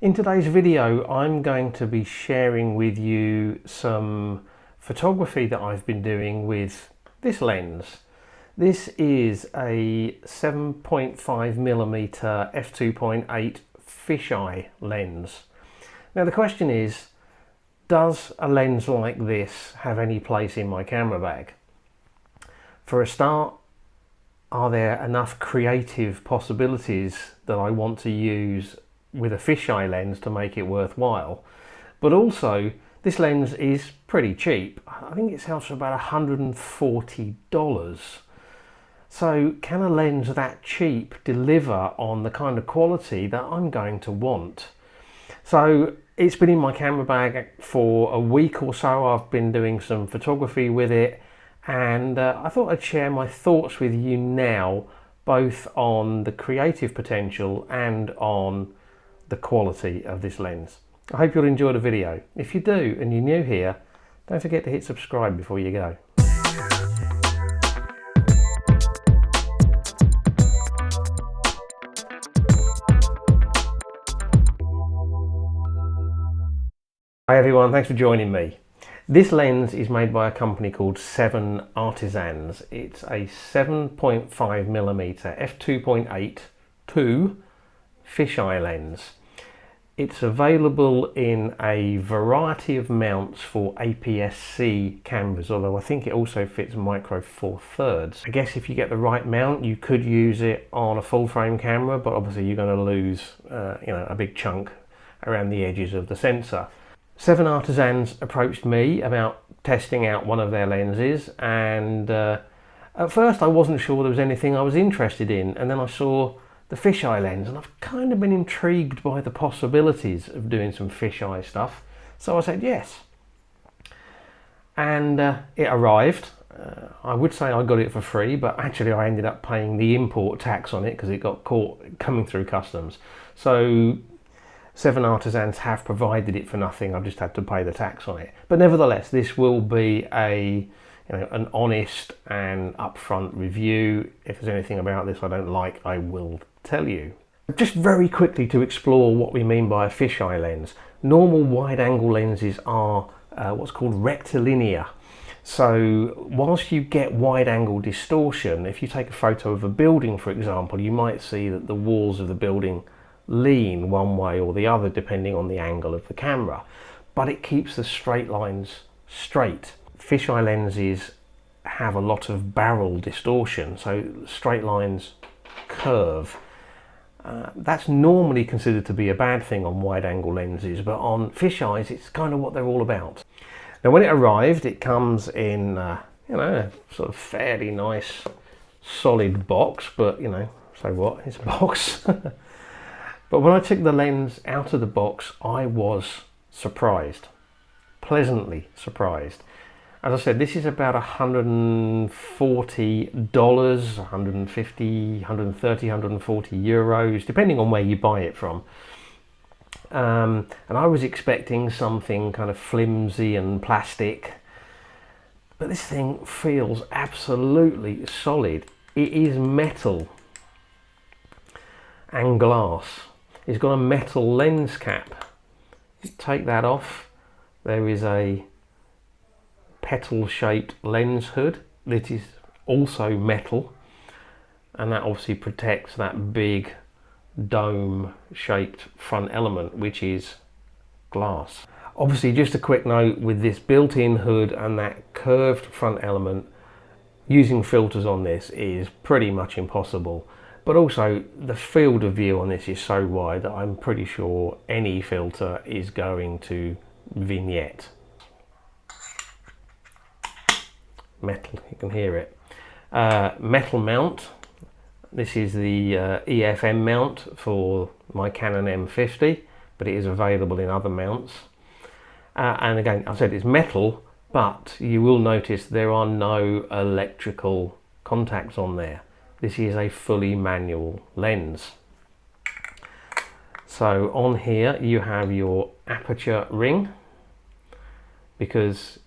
In today's video, I'm going to be sharing with you some photography that I've been doing with this lens. This is a 7.5mm f2.8 fisheye lens. Now the question is, does a lens like this have any place in my camera bag? For a start, are there enough creative possibilities that I want to use with a fisheye lens to make it worthwhile? But also, this lens is pretty cheap. I think it sells for about $140. So can a lens that cheap deliver on the kind of quality that I'm going to want? So it's been in my camera bag for a week or so. I've been doing some photography with it, and I thought I'd share my thoughts with you now, both on the creative potential and on the quality of this lens. I hope you'll enjoy the video. If you do and you're new here, don't forget to hit subscribe before you go. Hi everyone, thanks for joining me. This lens is made by a company called 7 Artisans. It's a 7.5mm f2.8 2 fisheye lens. It's available in a variety of mounts for aps-c cameras, although I think it also fits micro four thirds. I guess if you get the right mount, you could use it on a full frame camera, but obviously you're going to lose a big chunk around the edges of the sensor. 7 Artisans approached me about testing out one of their lenses, and at first I wasn't sure there was anything I was interested in, and then I saw the fisheye lens and I've kind of been intrigued by the possibilities of doing some fisheye stuff, so I said yes. And it arrived. I would say I got it for free, but actually I ended up paying the import tax on it because it got caught coming through customs. So 7 Artisans have provided it for nothing. I've just had to pay the tax on it. But nevertheless, this will be an honest and upfront review. If there's anything about this I don't like, I will tell you. Just very quickly to explore what we mean by a fisheye lens. Normal wide-angle lenses are what's called rectilinear. So whilst you get wide-angle distortion, if you take a photo of a building, for example, you might see that the walls of the building lean one way or the other depending on the angle of the camera, but it keeps the straight lines straight. Fisheye lenses have a lot of barrel distortion, so straight lines curve. That's normally considered to be a bad thing on wide angle lenses, but on fisheyes it's kind of what they're all about. Now when it arrived, it comes in a sort of fairly nice solid box, but so what, it's a box. But when I took the lens out of the box, I was surprised, pleasantly surprised. As I said, this is about $140, 150, 130, 140 euros, depending on where you buy it from. And I was expecting something kind of flimsy and plastic, but this thing feels absolutely solid. It is metal and glass. It's got a metal lens cap. Take that off. There is a petal-shaped lens hood that is also metal, and that obviously protects that big dome-shaped front element, which is glass. Obviously, just a quick note, with this built-in hood and that curved front element, using filters on this is pretty much impossible. But also, the field of view on this is so wide that I'm pretty sure any filter is going to vignette. Metal, you can hear it. Metal mount. This is the EFM mount for my Canon M50, but it is available in other mounts. And again, I said it's metal, but you will notice there are no electrical contacts on there. This is a fully manual lens. So on here you have your aperture ring, because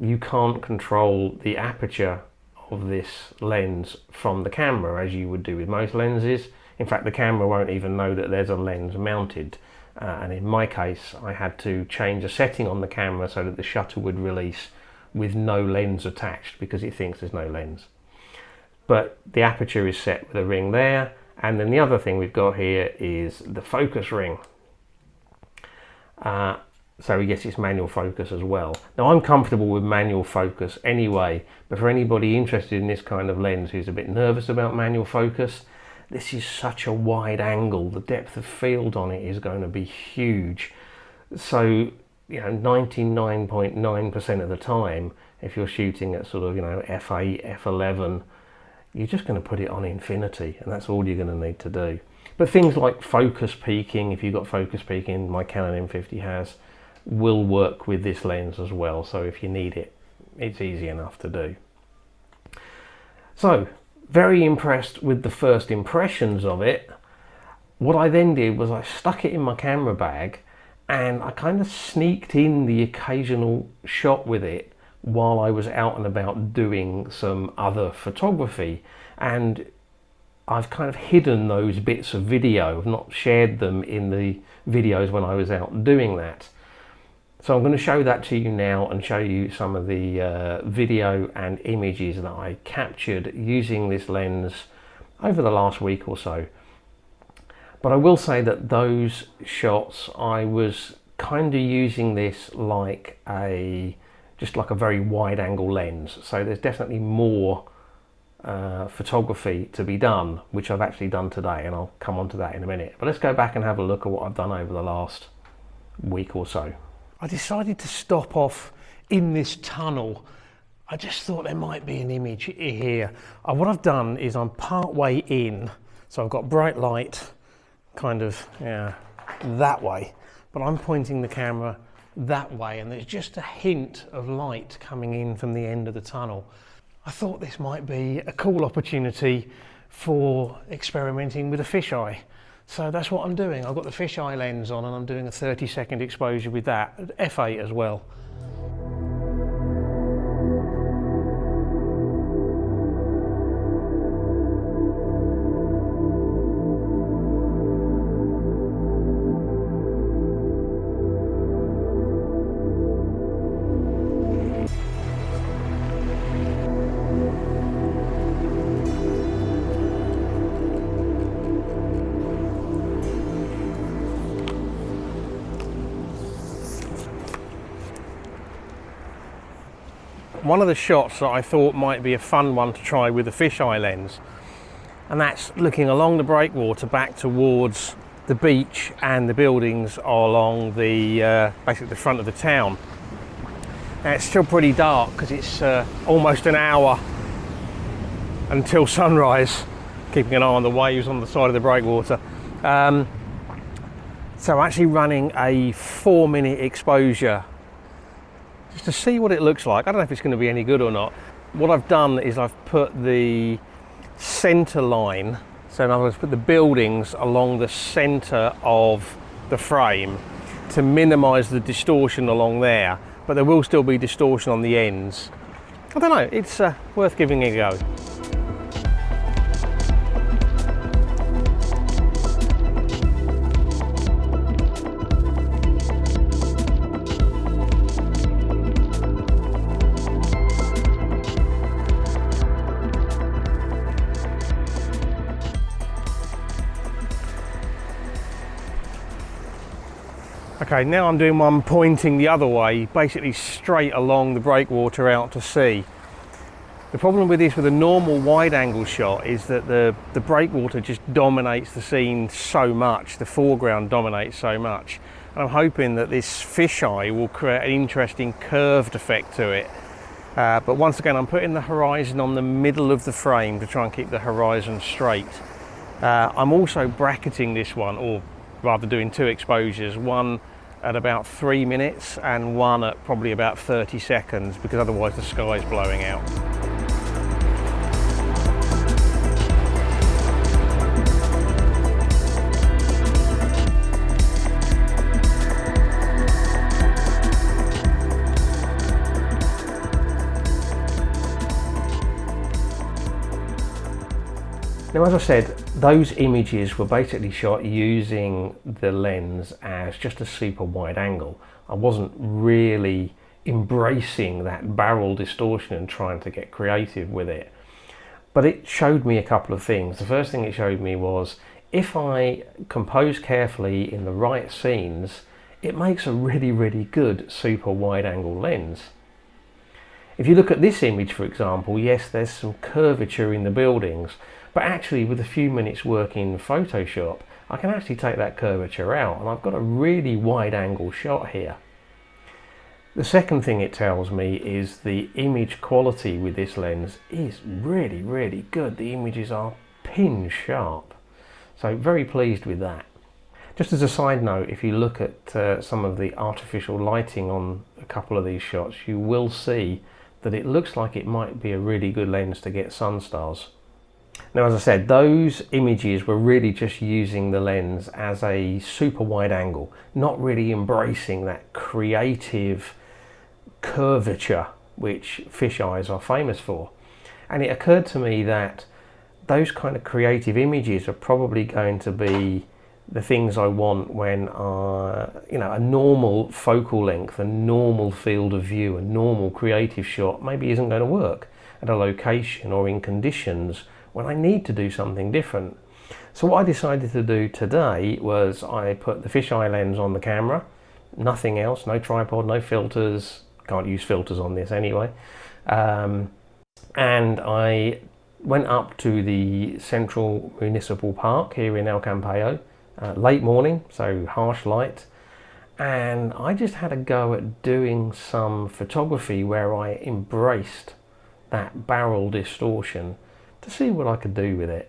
you can't control the aperture of this lens from the camera as you would do with most lenses. In fact, the camera won't even know that there's a lens mounted and in my case I had to change a setting on the camera so that the shutter would release with no lens attached because it thinks there's no lens. But the aperture is set with a ring there, and then the other thing we've got here is the focus ring. So yes, it's manual focus as well. Now I'm comfortable with manual focus anyway, but for anybody interested in this kind of lens who's a bit nervous about manual focus, this is such a wide angle. The depth of field on it is going to be huge. So, you know, 99.9% of the time, if you're shooting at sort of, you know, f8, f11, you're just going to put it on infinity, and that's all you're going to need to do. But things like focus peaking, if you've got focus peaking, my Canon M50 has, will work with this lens as well. So if you need it, it's easy enough to do. So very impressed with the first impressions of it. What I then did was I stuck it in my camera bag and I kind of sneaked in the occasional shot with it while I was out and about doing some other photography, and I've kind of hidden those bits of video. I've not shared them in the videos when I was out doing that. So I'm going to show that to you now and show you some of the video and images that I captured using this lens over the last week or so. But I will say that those shots, I was kind of using this like just like a very wide angle lens. So there's definitely more photography to be done, which I've actually done today, and I'll come on to that in a minute. But let's go back and have a look at what I've done over the last week or so. I decided to stop off in this tunnel. I just thought there might be an image here. What I've done is I'm part way in, so I've got bright light kind of that way, but I'm pointing the camera that way, and there's just a hint of light coming in from the end of the tunnel. I thought this might be a cool opportunity for experimenting with a fisheye. So that's what I'm doing. I've got the fisheye lens on and I'm doing a 30-second exposure with that, f8 as well. One of the shots that I thought might be a fun one to try with the fisheye lens, and that's looking along the breakwater back towards the beach and the buildings along the basically the front of the town. Now it's still pretty dark because it's almost an hour until sunrise, keeping an eye on the waves on the side of the breakwater. So I'm actually running a 4-minute exposure just to see what it looks like. I don't know if it's going to be any good or not. What I've done is I've put the center line, so in other words put the buildings along the center of the frame to minimize the distortion along there, but there will still be distortion on the ends. I don't know, it's worth giving it a go. Okay, now I'm doing one pointing the other way, basically straight along the breakwater out to sea. The problem with this, with a normal wide angle shot, is that the breakwater just dominates the scene so much, the foreground dominates so much. And I'm hoping that this fisheye will create an interesting curved effect to it. But once again, I'm putting the horizon on the middle of the frame to try and keep the horizon straight. I'm also bracketing this one, or rather doing 2 exposures, one at about 3 minutes and one at probably about 30 seconds, because otherwise the sky's blowing out. Now, as I said, those images were basically shot using the lens as just a super wide angle. I wasn't really embracing that barrel distortion and trying to get creative with it. But it showed me a couple of things. The first thing it showed me was if I compose carefully in the right scenes, it makes a really, really good super wide angle lens. If you look at this image, for example, yes, there's some curvature in the buildings, but actually with a few minutes work in Photoshop, I can actually take that curvature out and I've got a really wide angle shot here. The second thing it tells me is the image quality with this lens is really, really good. The images are pin sharp. So very pleased with that. Just as a side note, if you look at some of the artificial lighting on a couple of these shots, you will see that it looks like it might be a really good lens to get sun stars. Now, as I said, those images were really just using the lens as a super wide angle, not really embracing that creative curvature which fisheyes are famous for. And it occurred to me that those kind of creative images are probably going to be the things I want when a normal focal length, a normal field of view, a normal creative shot maybe isn't going to work at a location or in conditions when I need to do something different. So what I decided to do today was I put the fisheye lens on the camera, nothing else, no tripod, no filters, can't use filters on this anyway, and I went up to the Central Municipal Park here in El Campello, late morning, so harsh light, and I just had a go at doing some photography where I embraced that barrel distortion to see what I could do with it.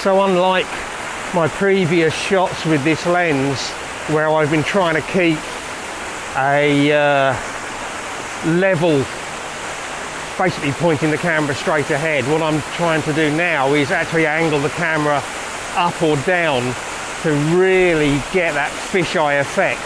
So unlike my previous shots with this lens where I've been trying to keep a level, basically pointing the camera straight ahead, what I'm trying to do now is actually angle the camera up or down to really get that fisheye effect.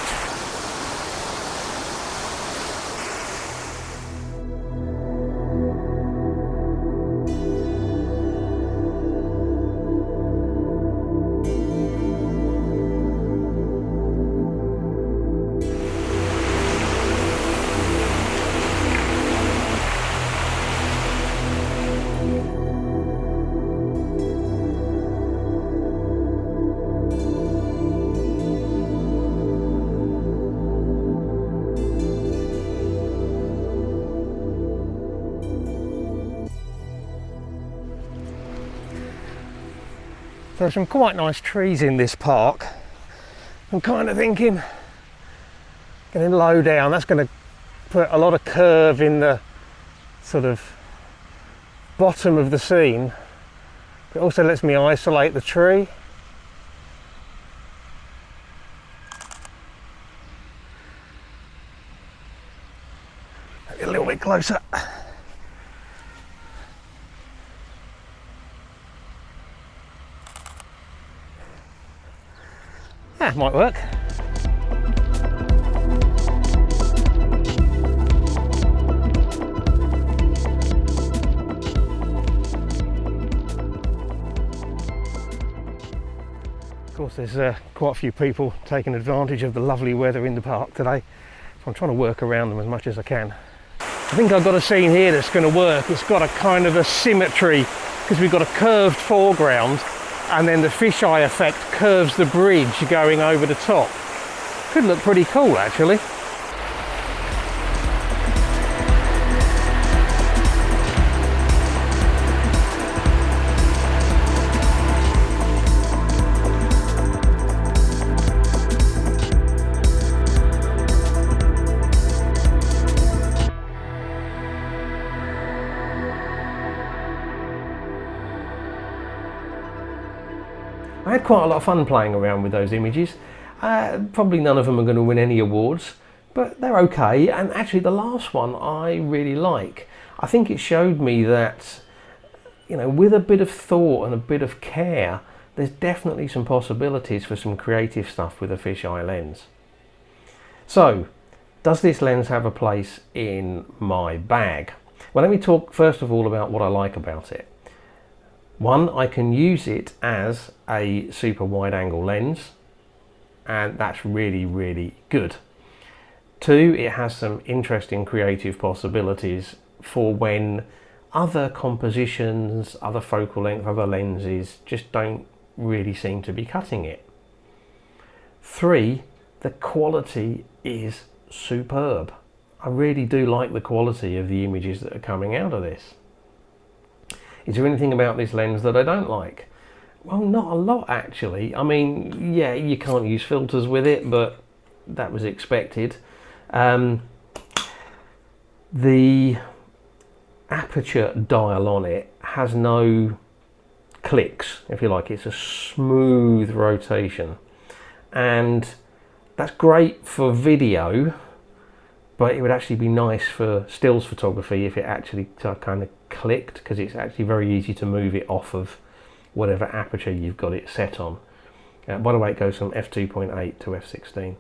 There are some quite nice trees in this park. I'm kind of thinking, getting low down, that's going to put a lot of curve in the sort of bottom of the scene. It also lets me isolate the tree. Maybe a little bit closer. That might work. Of course, there's quite a few people taking advantage of the lovely weather in the park today, so I'm trying to work around them as much as I can. I think I've got a scene here that's going to work. It's got a kind of a symmetry because we've got a curved foreground and then the fisheye effect curves the bridge going over the top. Could look pretty cool actually. I had quite a lot of fun playing around with those images. Probably none of them are going to win any awards, but they're okay. And actually the last one I really like. I think it showed me that, you know, with a bit of thought and a bit of care, there's definitely some possibilities for some creative stuff with a fisheye lens. So, Does this lens have a place in my bag? Well, let me talk first of all about what I like about it. One, I can use it as a super wide angle lens, and that's really, really good. Two, it has some interesting creative possibilities for when other compositions, other focal length, other lenses just don't really seem to be cutting it. Three, the quality is superb. I really do like the quality of the images that are coming out of this. Is there anything about this lens that I don't like? Well, not a lot actually. I mean, yeah, you can't use filters with it, but that was expected. The aperture dial on it has no clicks, if you like. It's a smooth rotation, and that's great for video, but it would actually be nice for stills photography if it actually kind of clicked, because it's actually very easy to move it off of whatever aperture you've got it set on. By the way, it goes from f2.8 to f16.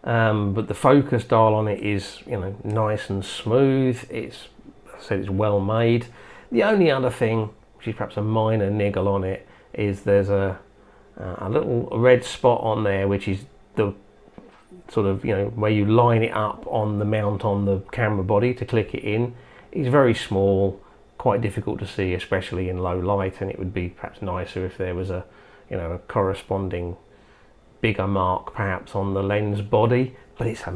But the focus dial on it is, you know, nice and smooth. It's, as I said, it's well made. The only other thing, which is perhaps a minor niggle on it, is there's a little red spot on there, which is the sort of, you know, where you line it up on the mount on the camera body to click it in. It's very small, quite difficult to see, especially in low light, and it would be perhaps nicer if there was a, you know, a corresponding bigger mark perhaps on the lens body, but it's a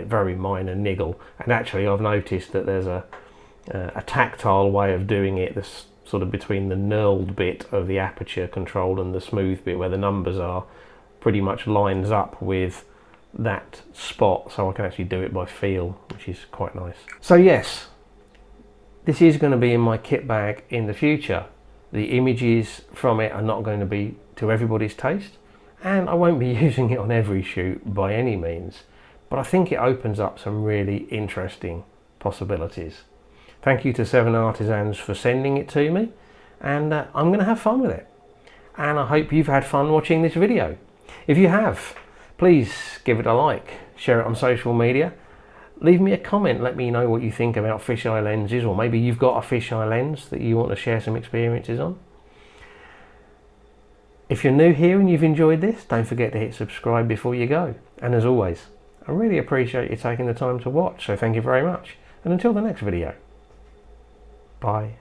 very minor niggle. And actually I've noticed that there's a tactile way of doing it, this sort of between the knurled bit of the aperture control and the smooth bit where the numbers are, pretty much lines up with that spot, so I can actually do it by feel, which is quite nice. So yes, this is going to be in my kit bag in the future. The images from it are not going to be to everybody's taste, and I won't be using it on every shoot by any means, but I think it opens up some really interesting possibilities. Thank you to Seven Artisans for sending it to me, and I'm going to have fun with it. And I hope you've had fun watching this video. If you have, please give it a like, share it on social media, leave me a comment, let me know what you think about fisheye lenses, or maybe you've got a fisheye lens that you want to share some experiences on. If you're new here and you've enjoyed this, don't forget to hit subscribe before you go. And as always, I really appreciate you taking the time to watch, so thank you very much. And until the next video, bye.